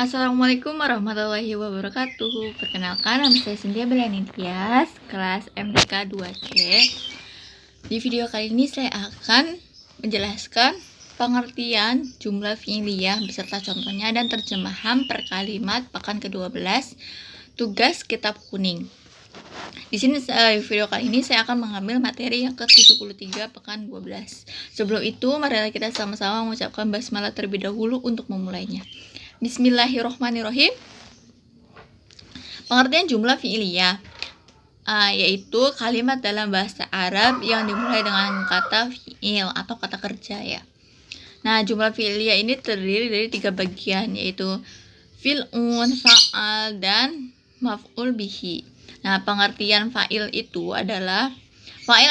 Assalamualaikum warahmatullahi wabarakatuh. Perkenalkan, nama saya Cynthia Berani Tias, kelas MTK 2C. Di video kali ini saya akan menjelaskan pengertian jumlah fi'liyah beserta contohnya dan terjemahan per kalimat pekan ke-12 tugas kitab kuning. Di sini video kali ini saya akan mengambil materi yang ke-73 pekan 12. Sebelum itu, marilah kita sama-sama mengucapkan basmalah terlebih dahulu untuk memulainya. Bismillahirrohmanirrohim. Pengertian jumlah fi'liyah yaitu kalimat dalam bahasa Arab yang dimulai dengan kata fi'il atau kata kerja ya. Nah, jumlah fi'liyah ini terdiri dari 3 bagian, yaitu fi'lun, fa'al, dan maf'ul bihi. Nah, pengertian fa'il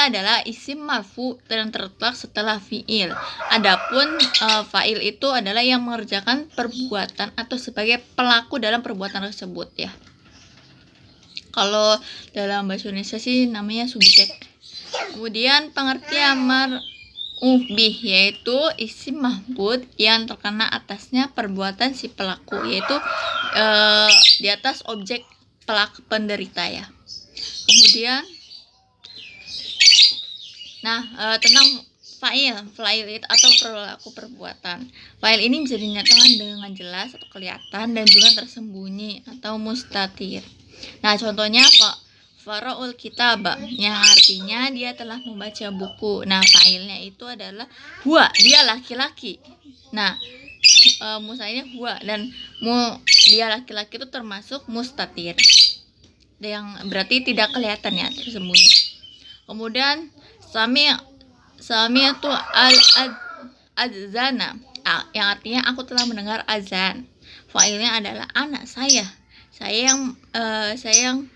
adalah isim marfu yang terletak setelah fi'il. Adapun fa'il itu adalah yang mengerjakan perbuatan atau sebagai pelaku dalam perbuatan tersebut ya. Kalau dalam bahasa Indonesia sih namanya subjek. Kemudian pengertian mar'uf bih yaitu isim mahmud yang terkena atasnya perbuatan si pelaku, yaitu di atas objek pelaku penderita ya. Kemudian tentang fa'il itu atau pelaku perbuatan. Fa'il ini bisa dinyatakan dengan jelas atau kelihatan dan juga tersembunyi atau mustatir. Nah, contohnya Fara'ul kitab yang artinya dia telah membaca buku. Nah, fa'ilnya itu adalah huwa, dia laki-laki. Nah, musanya huwa dan dia laki-laki itu termasuk mustatir, yang berarti tidak kelihatan ya, tersembunyi. Kemudian Sami'tu al-adzana yang artinya aku telah mendengar azan. Fa'ilnya adalah anak saya. Saya yang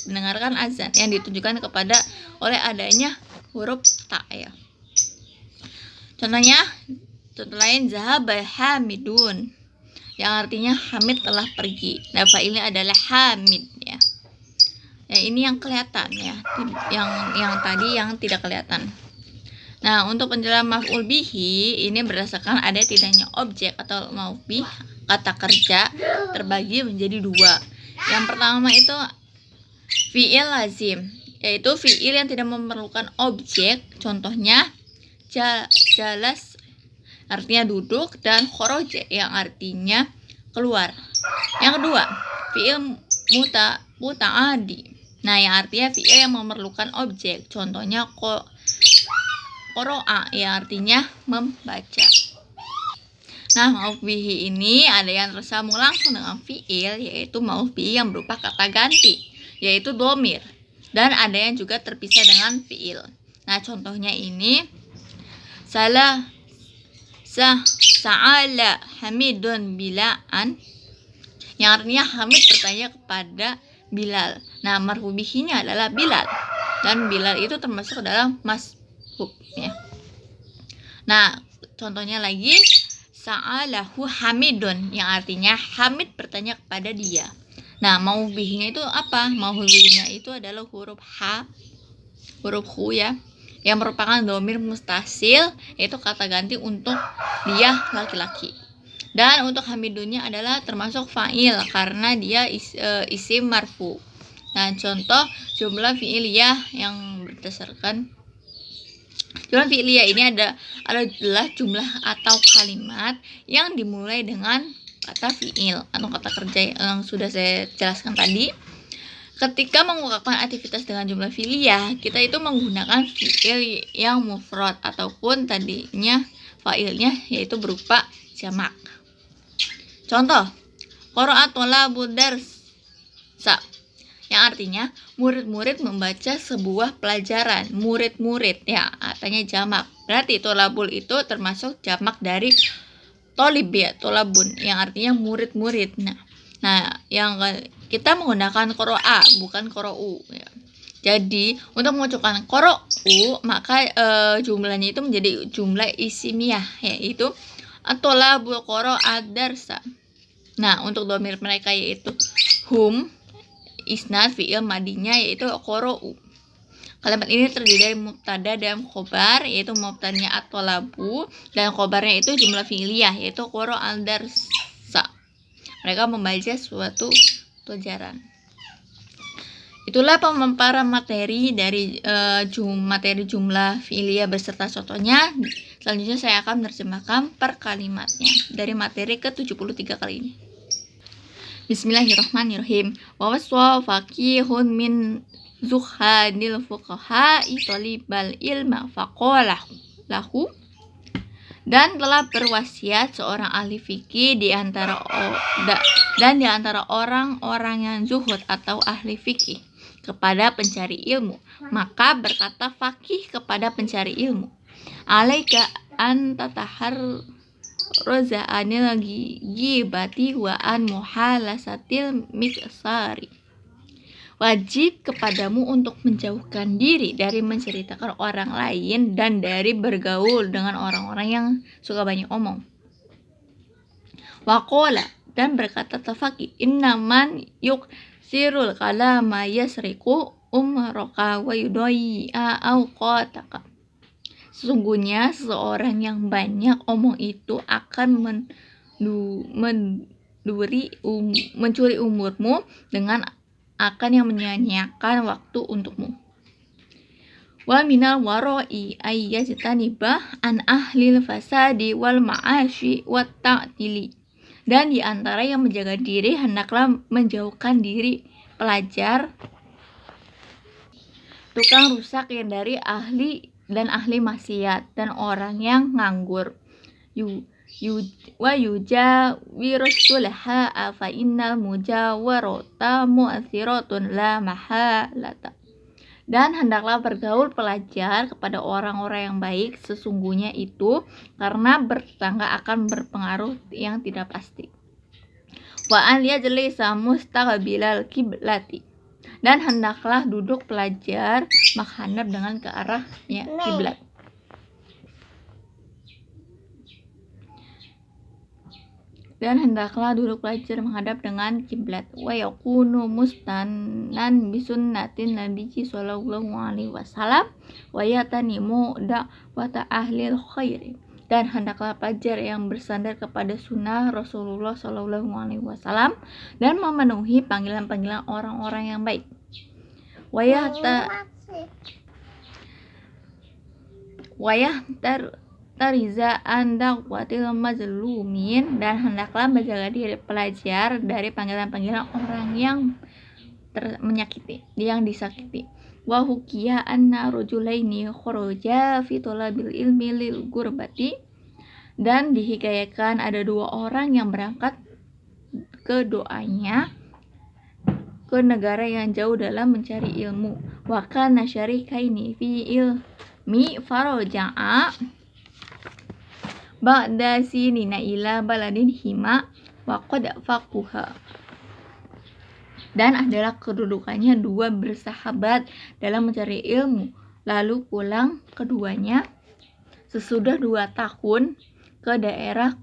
mendengarkan azan, yang ditujukan kepada oleh adanya huruf ta ya. Contoh lain zahaba hamidun yang artinya Hamid telah pergi. Nah, fa'ilnya adalah Hamid ya. Ya, ini yang kelihatan ya, yang tadi yang tidak kelihatan. Nah, untuk penjelasan maf'ul bihi ini berdasarkan ada tidaknya objek atau maf'ul bih kata kerja terbagi menjadi 2. Yang pertama itu fi'il lazim, yaitu fi'il yang tidak memerlukan objek. Contohnya jalas artinya duduk, dan khoroja yang artinya keluar. Yang kedua, fi'il muta'adi. Nah, yang artinya fi'il yang memerlukan objek. Contohnya qoro'a yang artinya membaca. Nah, ma'uf bihi ini ada yang tersambung langsung dengan fi'il, yaitu ma'uf bihi yang berupa kata ganti, yaitu domir. Dan ada yang juga terpisah dengan fi'il. Nah, contohnya ini sa'ala Hamidun Bila'an yang artinya Hamid bertanya kepada Bilal. Nah, marfu bihinya adalah Bilal, dan Bilal itu termasuk dalam masbuk ya. Nah, contohnya lagi sa'alahu Hamidun yang artinya Hamid bertanya kepada dia. Nah, mau bihinya itu apa? Mau bihinya itu adalah huruf hu ya, yang merupakan domir mustasil, yaitu kata ganti untuk dia laki-laki. Dan untuk hamidunnya adalah termasuk fa'il karena dia isim marfu. Nah, contoh jumlah fi'liyah yang berdasarkan jumlah fi'liyah ini adalah jumlah atau kalimat yang dimulai dengan kata fi'il atau kata kerja yang sudah saya jelaskan tadi. Ketika mengungkapkan aktivitas dengan jumlah fi'liyah, kita itu menggunakan fi'il yang mufrad ataupun tadinya fa'ilnya yaitu berupa jamak. Contoh, qara'a thalabud darsa yang artinya murid-murid membaca sebuah pelajaran. Murid-murid ya, artinya jamak. Berarti thalabul itu termasuk jamak dari tolib ya, tolabun yang artinya murid-murid. Nah, yang kita menggunakan qara'a bukan qara'u ya. Jadi, untuk mengucapkan qara'u maka jumlahnya itu menjadi jumlah isimiyah, yaitu at-thalabul qara'ad darsa. Nah, untuk domir mereka yaitu hum, isnad fi'il madinya yaitu qara'u. Kalimat ini terdiri dari mubtada dan khobar, yaitu mubtadanya at-thalabu dan khobarnya itu jumlah fi'liyah yaitu qara'al darsa. mereka membaca suatu pelajaran. Itulah pemaparan materi dari materi jumlah fi'liyah beserta contohnya. Selanjutnya saya akan menerjemahkan per kalimatnya dari materi ke-73 kali ini. Bismillahirrahmanirrahim. Wa waswa faqihun min zuhadil fuqaha'i talibal ilma faqalah lahu. Dan telah berwasiat seorang ahli fikih di antara orang-orang yang zuhud atau ahli fikih kepada pencari ilmu. Maka berkata fakih kepada pencari ilmu, alaika an tataharraza anil ghibati wa an muhalasatil miksari. Wajib kepadamu untuk menjauhkan diri dari menceritakan orang lain dan dari bergaul dengan orang-orang yang suka banyak omong. Waqala, dan berkata tafaqi, innaman sirul kalama yasriku umraka wa yudai'a awqataka. Sesungguhnya seseorang yang banyak omong itu akan mencuri umurmu dengan akan yang menyia-nyiakan waktu untukmu. Wa minal wara'i ayyajtanibah an ahlil fasadi wal ma'ashi wat ta'tili. Dan di antara yang menjaga diri hendaklah menjauhkan diri pelajar, tukang rusak yang dari ahli maksiat dan orang yang nganggur. Wa yujawirusulaha fa innal mujawarata mu'athiratun la mahalata. Dan hendaklah bergaul pelajar kepada orang-orang yang baik, sesungguhnya itu karena bertetangga akan berpengaruh yang tidak pasti. Wa an yajlisa mustaqbilal kiblati. Dan hendaklah duduk pelajar menghadap dengan ke arahnya kiblat. Dan hendaklah duduk pelajar menghadap dengan kiblat. Wa yakunu mustanan bisunnatin nabiyyi sallallahu alaihi wasallam wa yatanimu da'wata ahlil khairi. Dan hendaklah pelajar yang bersandar kepada sunnah Rasulullah sallallahu alaihi wasallam dan memenuhi panggilan-panggilan orang-orang yang baik. Wa tariza anda watil mazlumin. Dan hendaklah menjaga diri pelajar dari panggilan-panggilan orang yang menyakiti, yang disakiti. Wa hukiya anna rajulaini kharaja fi talabil ilmi lil gurbati. Dan dihikayakan ada dua orang yang berangkat ke doanya ke negara yang jauh dalam mencari ilmu. Wa kana syarikaini fi ilmi faraja'a ba'da sinina ila baladin hima wa qad faquha. Dan adalah kedudukannya dua bersahabat dalam mencari ilmu, lalu pulang keduanya sesudah 2 tahun ke daerah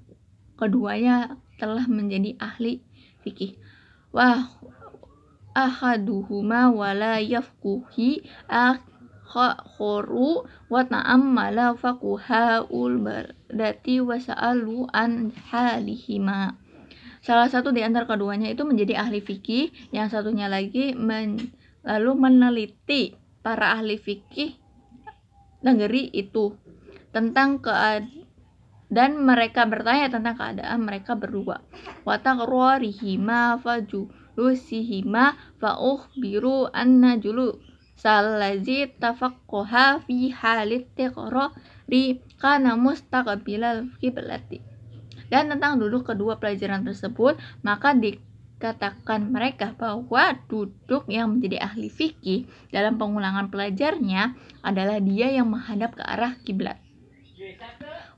keduanya telah menjadi ahli fikih. Wa ahaduhuma wala yafquhi akharu wa ta'ammala faquhaul bardati wa sa'alu an halihima. Salah satu di antara keduanya itu menjadi ahli fikih, yang satunya lagi lalu meneliti para ahli fikih negeri itu tentang dan mereka bertanya tentang keadaan mereka berdua. Wa taqrarihima fajulusihima fa ukhbiru anna salazi tafaqqaha fi halit tiqrari kana mustaqbilal qiblati. Dan tentang duduk kedua pelajaran tersebut, maka dikatakan mereka bahwa duduk yang menjadi ahli fikih dalam pengulangan pelajarnya adalah dia yang menghadap ke arah kiblat.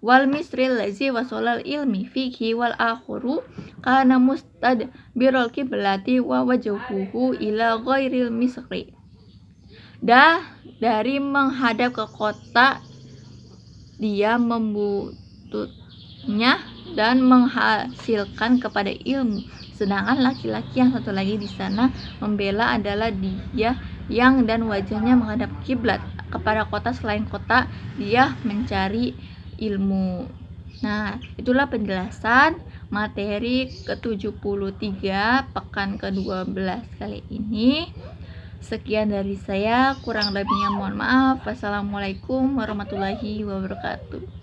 Wal misril lazi wasolal ilmi fihi wal akhiru kana mustadbirul kiblati wa wajhuhu ila ghairil misri. Dari menghadap ke kota dia membututnya dan menghasilkan kepada ilmu, sedangkan laki-laki yang satu lagi di sana membela adalah dia yang dan wajahnya menghadap kiblat kepada kota selain kota dia mencari ilmu. Nah, itulah penjelasan materi ke-73 pekan ke-12 kali ini. Sekian dari saya, kurang lebihnya mohon maaf. Wassalamualaikum warahmatullahi wabarakatuh.